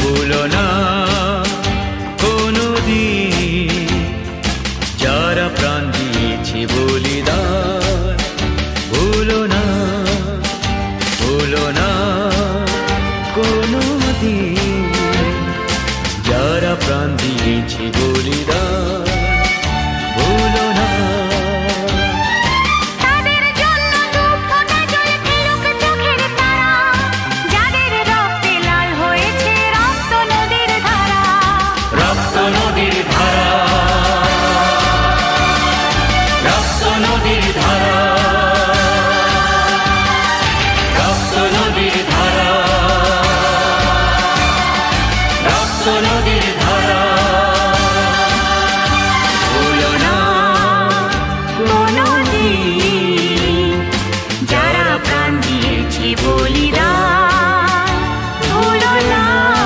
ভুলো না কোনোদিন যারা প্রাণ দিয়েছে বলিদান। ভুলো না কোনোদিন যারা প্রাণ দিয়েছে বলিদান। ভুলো না। নদীর